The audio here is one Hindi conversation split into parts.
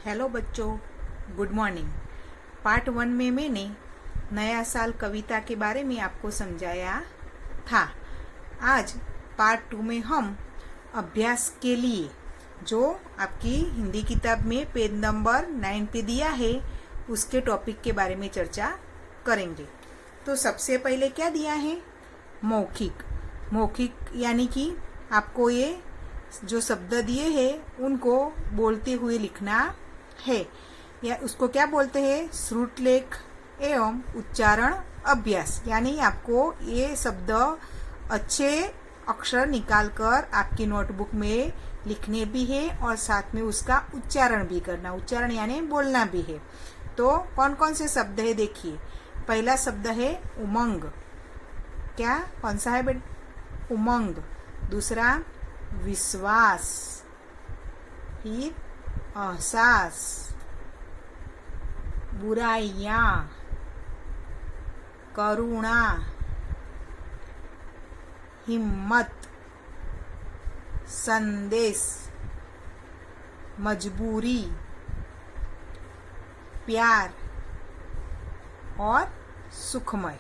हेलो बच्चों, गुड मॉर्निंग। पार्ट 1 में मैंने नया साल कविता के बारे में आपको समझाया था। आज पार्ट 2 में हम अभ्यास के लिए जो आपकी हिंदी किताब में पेज नंबर 9 पे दिया है उसके टॉपिक के बारे में चर्चा करेंगे। तो सबसे पहले क्या दिया है? मौखिक। मौखिक यानी कि आपको ये जो शब्द दिए हैं उनको बोलते हुए लिखना है, या उसको क्या बोलते हैं? श्रुतलेख एवं उच्चारण अभ्यास। यानी आपको ये शब्द अच्छे अक्षर निकालकर आपकी नोटबुक में लिखने भी है और साथ में उसका उच्चारण भी करना। उच्चारण यानी बोलना भी है। तो कौन कौन से शब्द है देखिए। पहला शब्द है उमंग। क्या कौन सा है बेटा? उमंग। दूसरा विश्वास, फिर एहसास, बुराइयां, करुणा, हिम्मत, संदेश, मजबूरी, प्यार और सुखमय।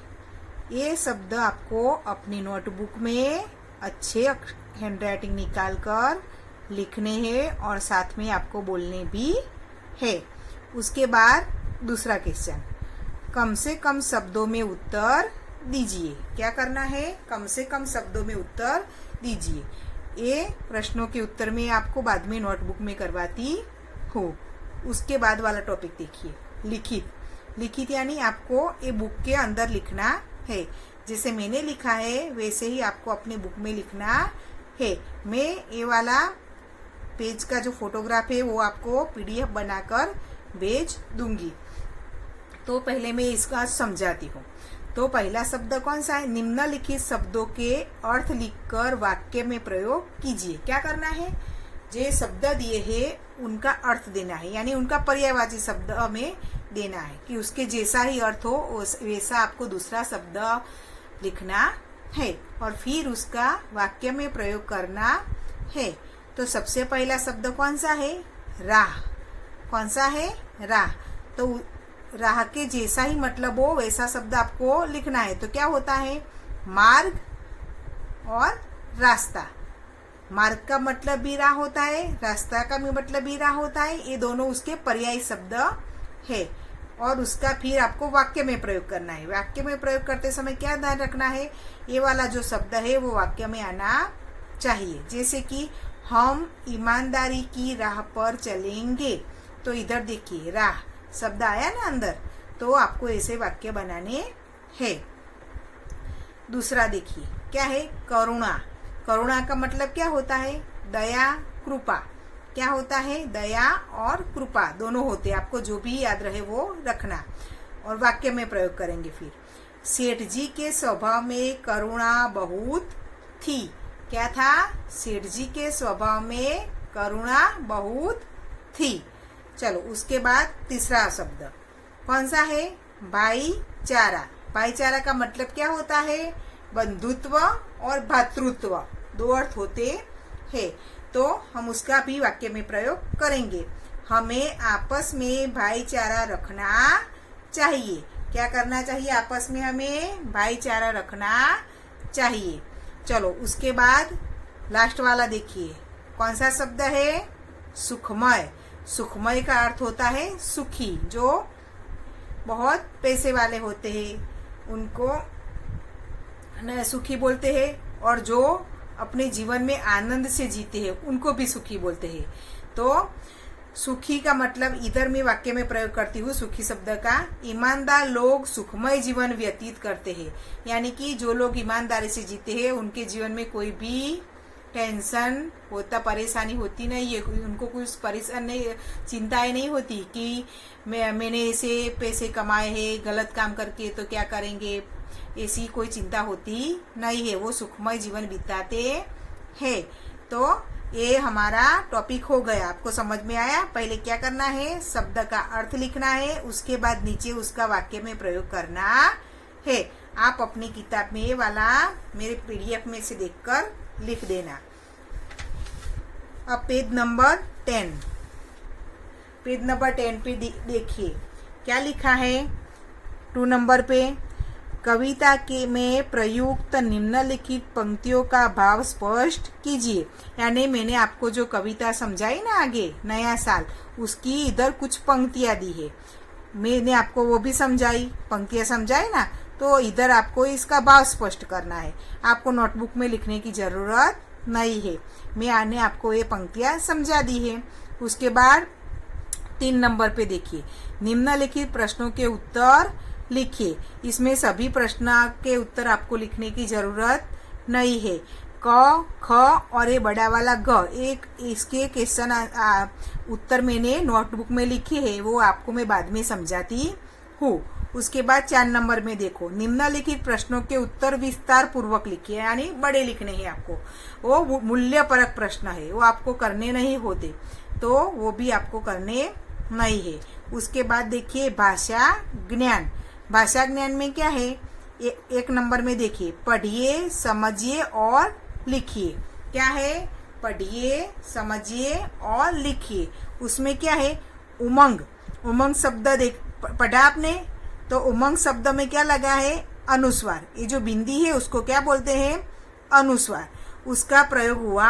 ये शब्द आपको अपनी नोटबुक में अच्छे हैंडराइटिंग निकालकर लिखने हैं और साथ में आपको बोलने भी है। उसके बाद दूसरा क्वेश्चन, कम से कम शब्दों में उत्तर दीजिए। क्या करना है? कम से कम शब्दों में उत्तर दीजिए। ये प्रश्नों के उत्तर में आपको बाद में नोटबुक में करवाती हूँ। उसके बाद वाला टॉपिक देखिए, लिखित। लिखित यानी आपको ये बुक के अंदर लिखना है। जैसे मैंने लिखा है वैसे ही आपको अपने बुक में लिखना है। मैं ये वाला पेज का जो फोटोग्राफ है वो आपको पीडीएफ बनाकर भेज दूंगी। तो पहले मैं इसका समझाती हूँ। तो पहला शब्द कौन सा है? निम्नलिखित शब्दों के अर्थ लिखकर वाक्य में प्रयोग कीजिए। क्या करना है? जो शब्द दिए हैं उनका अर्थ देना है, यानी उनका पर्यायवाची शब्द में देना है कि उसके जैसा ही अर्थ हो वैसा आपको दूसरा शब्द लिखना है और फिर उसका वाक्य में प्रयोग करना है। तो सबसे पहला शब्द कौन सा है? राह। कौन सा है? राह। तो राह के जैसा ही मतलब हो वैसा शब्द आपको लिखना है। तो क्या होता है? मार्ग और रास्ता। मार्ग का मतलब भी राह होता है, रास्ता का भी मतलब भी राह होता है। ये दोनों उसके पर्यायी शब्द है और उसका फिर आपको वाक्य में प्रयोग करना है। वाक्य में प्रयोग करते समय क्या ध्यान रखना है? ये वाला जो शब्द है वो वाक्य में आना चाहिए। जैसे कि हम ईमानदारी की राह पर चलेंगे। तो इधर देखिए राह शब्द आया ना अंदर, तो आपको ऐसे वाक्य बनाने हैं। दूसरा देखिए क्या है? करुणा। करुणा का मतलब क्या होता है? दया, कृपा। क्या होता है? दया और कृपा दोनों होते हैं। आपको जो भी याद रहे वो रखना और वाक्य में प्रयोग करेंगे। फिर सेठ जी के स्वभाव में करुणा बहुत थी। क्या था? सेठ जी के स्वभाव में करुणा बहुत थी। चलो उसके बाद तीसरा शब्द कौन सा है? भाईचारा। भाईचारा का मतलब क्या होता है? बंधुत्व और भातृत्व, दो अर्थ होते हैं। तो हम उसका भी वाक्य में प्रयोग करेंगे। हमें आपस में भाईचारा रखना चाहिए। क्या करना चाहिए? आपस में हमें भाईचारा रखना चाहिए। चलो उसके बाद लास्ट वाला देखिए, कौन सा शब्द है? सुखमय। सुखमय का अर्थ होता है सुखी। जो बहुत पैसे वाले होते हैं उनको सुखी बोलते हैं और जो अपने जीवन में आनंद से जीते हैं उनको भी सुखी बोलते हैं। तो सुखी का मतलब इधर मैं वाक्य में प्रयोग करती हूँ सुखी शब्द का। ईमानदार लोग सुखमय जीवन व्यतीत करते हैं। यानी कि जो लोग ईमानदारी से जीते हैं उनके जीवन में कोई भी टेंशन होता, परेशानी होती नहीं है। उनको कुछ परेशान नहीं, चिंताएं नहीं होती कि मैंने ऐसे पैसे कमाए हैं गलत काम करके तो क्या करेंगे, ऐसी कोई चिंता होती नहीं है। वो सुखमय जीवन बिताते हैं। तो ये हमारा टॉपिक हो गया। आपको समझ में आया? पहले क्या करना है? शब्द का अर्थ लिखना है, उसके बाद नीचे उसका वाक्य में प्रयोग करना है। आप अपनी किताब में ये वाला मेरे पीडीएफ में से देखकर लिख देना। अब पेज नंबर 10। पेज नंबर 10 पे देखिए क्या लिखा है। 2 नंबर पे कविता के में प्रयुक्त निम्नलिखित पंक्तियों का भाव स्पष्ट कीजिए। यानी मैंने आपको जो कविता समझाई ना आगे नया साल, उसकी इधर कुछ पंक्तियां दी है, मैंने आपको वो भी समझाई, पंक्तियां समझाई ना, तो इधर आपको इसका भाव स्पष्ट करना है। आपको नोटबुक में लिखने की जरूरत नहीं है, मैंने आपको ये पंक्तियां समझा दी है। उसके बाद 3 नंबर पे देखिए, निम्नलिखित प्रश्नों के उत्तर लिखिए। इसमें सभी प्रश्न के उत्तर आपको लिखने की जरूरत नहीं है। क, ख और ये बड़ा वाला ग, एक इसके क्वेश्चन उत्तर मैंने नोटबुक में लिखे हैं, वो आपको मैं बाद में समझाती हूँ। उसके बाद 4 नंबर में देखो, निम्नलिखित प्रश्नों के उत्तर विस्तार पूर्वक लिखिए, यानी बड़े लिखने हैं आपको। वो मूल्यपरक प्रश्न है, वो आपको करने नहीं होते, तो वो भी आपको करने नहीं है। उसके बाद देखिए भाषा ज्ञान। भाषा ज्ञान में क्या है, 1 नंबर में देखिए, पढ़िए, समझिए और लिखिए। क्या है, पढ़िए, समझिए और लिखिए। उसमें क्या है, उमंग। उमंग शब्द देख पढ़ा आपने, तो उमंग शब्द में क्या लगा है, अनुस्वार। ये जो बिंदी है उसको क्या बोलते हैं, अनुस्वार, उसका प्रयोग हुआ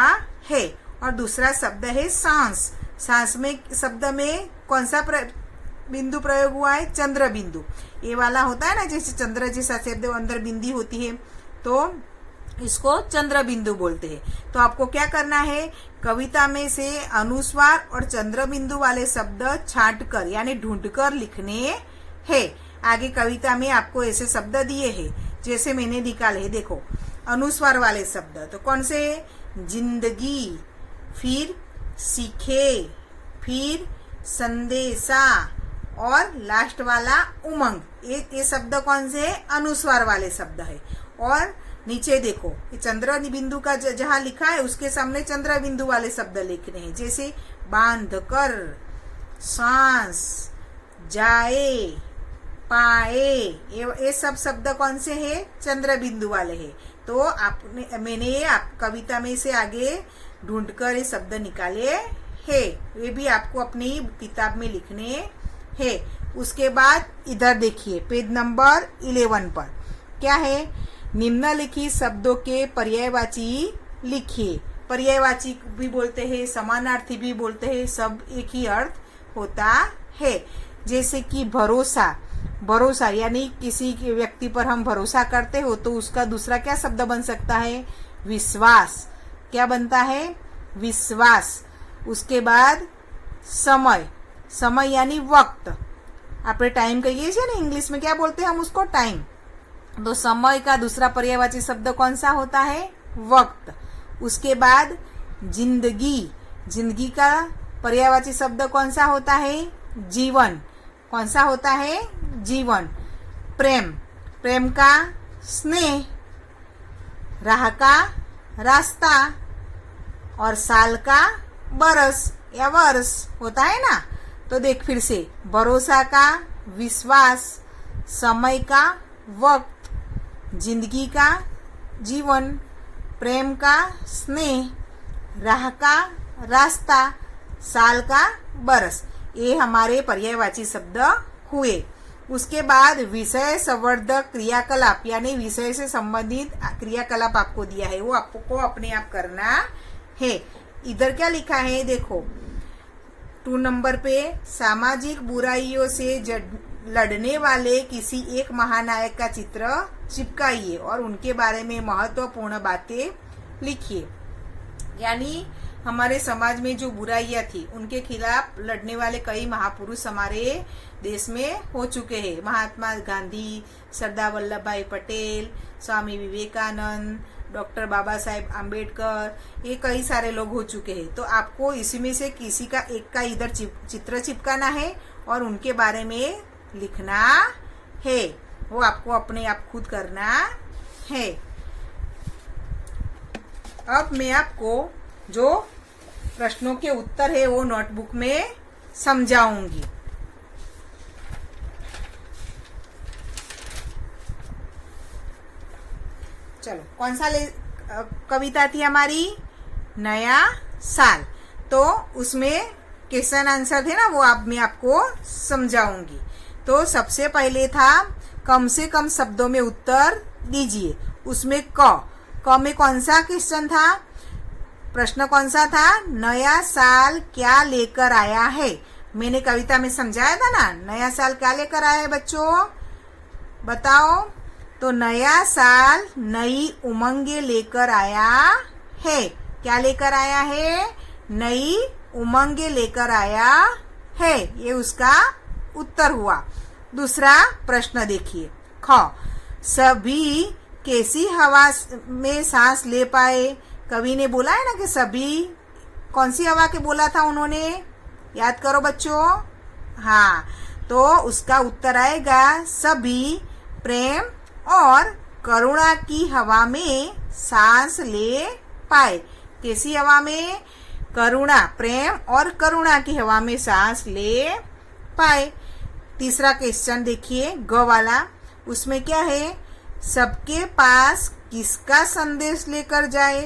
है। और दूसरा शब्द है सांस। सांस में शब्द में कौन सा बिंदु प्रयोग हुआ है, चंद्र बिंदु। ये वाला होता है ना, जैसे चंद्र जैसा शब्द अंदर बिंदी होती है, तो इसको चंद्र बिंदु बोलते हैं। तो आपको क्या करना है, कविता में से अनुस्वार और चंद्र बिंदु वाले शब्द छांटकर यानी ढूंढकर लिखने हैं। आगे कविता में आपको ऐसे शब्द दिए हैं, जैसे मैंने निकाले है। देखो अनुस्वार वाले शब्द तो कौन से, जिंदगी, फिर सीखे, फिर संदेशा और लास्ट वाला उमंग। ये शब्द कौन से, अनुस्वार वाले शब्द है। और नीचे देखो, ये चंद्र बिंदु का जहां लिखा है उसके सामने चंद्र बिंदु वाले शब्द लिखने हैं, जैसे बांध कर, सांस, जाए, पाए। ये सब शब्द कौन से हैं, चंद्र बिंदु वाले हैं। तो मैंने कविता में से आगे ढूंढकर ये शब्द निकाले है, वे भी आपको अपनी किताब में लिखने हैं। उसके बाद इधर देखिए पेज नंबर 11 पर क्या है, निम्नलिखित शब्दों के पर्यायवाची लिखिए। पर्यायवाची भी बोलते हैं, समानार्थी भी बोलते हैं, सब एक ही अर्थ होता है। जैसे कि भरोसा। भरोसा यानी किसी व्यक्ति पर हम भरोसा करते हो तो उसका दूसरा क्या शब्द बन सकता है, विश्वास। क्या बनता है, विश्वास। उसके बाद समय। समय यानी वक्त। आपने टाइम कहिए ना, इंग्लिश में क्या बोलते हैं हम उसको, टाइम। तो समय का दूसरा पर्यायवाची शब्द कौन सा होता है, वक्त। उसके बाद जिंदगी। जिंदगी का पर्यायवाची शब्द कौन सा होता है, जीवन। कौन सा होता है, जीवन। प्रेम। प्रेम का स्नेह। राह का रास्ता। और साल का बरस या वर्ष होता है ना। तो देख फिर से, भरोसा का विश्वास, समय का वक्त, जिंदगी का जीवन, प्रेम का स्नेह, राह का रास्ता, साल का बरस। ये हमारे पर्यायवाची शब्द हुए। उसके बाद विषय संवर्धक क्रियाकलाप यानी विषय से संबंधित क्रियाकलाप आपको दिया है, वो आपको अपने आप करना है। इधर क्या लिखा है देखो, 2 नंबर पे, सामाजिक बुराइयों से लड़ने वाले किसी एक महानायक का चित्र चिपकाइए और उनके बारे में महत्वपूर्ण बातें लिखिए। यानी हमारे समाज में जो बुराइयां थी उनके खिलाफ लड़ने वाले कई महापुरुष हमारे देश में हो चुके हैं। महात्मा गांधी, सरदार वल्लभ भाई पटेल, स्वामी विवेकानंद, डॉक्टर बाबा साहेब आम्बेडकर, ये कई सारे लोग हो चुके हैं। तो आपको इसी में से किसी का एक का इधर चित्र चिपकाना है और उनके बारे में लिखना है। वो आपको अपने आप खुद करना है। अब मैं आपको जो प्रश्नों के उत्तर है वो नोटबुक में समझाऊंगी। चलो, कौन सा कविता थी हमारी, नया साल। तो उसमें क्वेश्चन आंसर थे ना वो मैं आपको समझाऊंगी। तो सबसे पहले था कम से कम शब्दों में उत्तर दीजिए। उसमें क में कौन सा क्वेश्चन था, प्रश्न कौन सा था, नया साल क्या लेकर आया है। मैंने कविता में समझाया था ना, नया साल क्या लेकर आया है बच्चों, बताओ। तो नया साल नई उमंगे लेकर आया है। क्या लेकर आया है, नई उमंगे लेकर आया है, ये उसका उत्तर हुआ। दूसरा प्रश्न देखिए, ख सभी कैसी हवा में सांस ले पाए। कवि ने बोला है ना कि सभी कौन सी हवा के बोला था उन्होंने, याद करो बच्चों। हाँ, तो उसका उत्तर आएगा सभी प्रेम और करुणा की हवा में सांस ले पाए। कैसी हवा में, करुणा, प्रेम और करुणा की हवा में सांस ले पाए। तीसरा क्वेश्चन देखिए ग वाला, उसमें क्या है, सबके पास किसका संदेश लेकर जाए।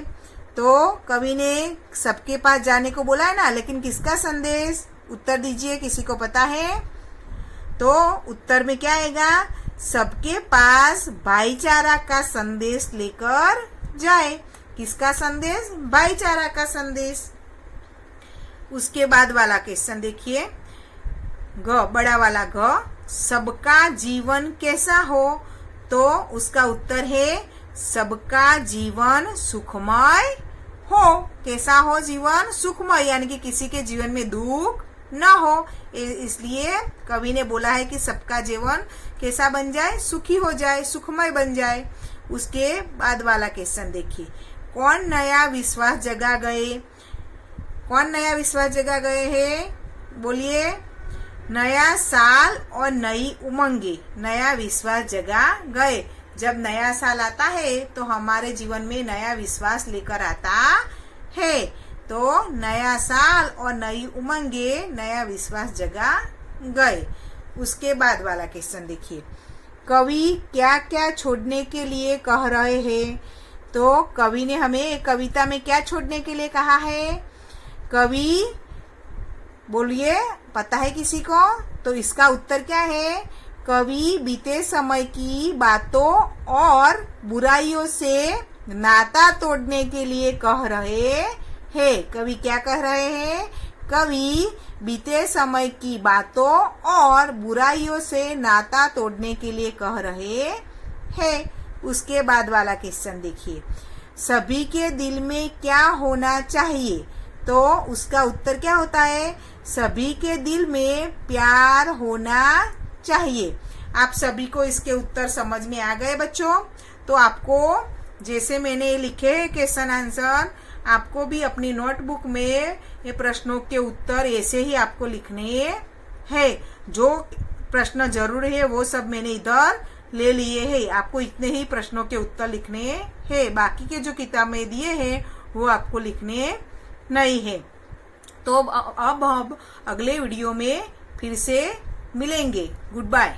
तो कवि ने सबके पास जाने को बोला है ना, लेकिन किसका संदेश, उत्तर दीजिए, किसी को पता है। तो उत्तर में क्या आएगा, सबके पास भाईचारा का संदेश लेकर जाए। किसका संदेश, भाईचारा का संदेश। उसके बाद वाला क्वेश्चन देखिए ग, बड़ा वाला ग, सबका जीवन कैसा हो। तो उसका उत्तर है सबका जीवन सुखमय हो। कैसा हो जीवन, सुखमय, यानी कि किसी के जीवन में दुख न हो। इसलिए कवि ने बोला है कि सबका जीवन कैसा बन जाए, सुखी हो जाए, सुखमय बन जाए। उसके बाद वाला क्वेश्चन देखिए, कौन नया विश्वास जगा गए। कौन नया विश्वास जगा गए हैं, बोलिए। नया साल और नई उमंगे नया विश्वास जगा गए। जब नया साल आता है तो हमारे जीवन में नया विश्वास लेकर आता है। तो नया साल और नई उमंगे नया विश्वास जगा गए। उसके बाद वाला क्वेश्चन देखिए, कवि क्या क्या छोड़ने के लिए कह रहे हैं। तो कवि ने हमें कविता में क्या छोड़ने के लिए कहा है, कवि बोलिए, पता है किसी को। तो इसका उत्तर क्या है, कवि बीते समय की बातों और बुराइयों से नाता तोड़ने के लिए कह रहे हैं। कवि क्या कह रहे हैं, कवि बीते समय की बातों और बुराइयों से नाता तोड़ने के लिए कह रहे हैं। उसके बाद वाला क्वेश्चन देखिए, सभी के दिल में क्या होना चाहिए। तो उसका उत्तर क्या होता है, सभी के दिल में प्यार होना चाहिए। आप सभी को इसके उत्तर समझ में आ गए बच्चों। तो आपको जैसे मैंने लिखे क्वेश्चन आंसर, आपको भी अपनी नोटबुक में ये प्रश्नों के उत्तर ऐसे ही आपको लिखने हैं। जो प्रश्न जरूरी है वो सब मैंने इधर ले लिए हैं। आपको इतने ही प्रश्नों के उत्तर लिखने हैं, बाकी के जो किताब में दिए हैं वो आपको लिखने नहीं है। तो अब अगले वीडियो में फिर से मिलेंगे। Good bye.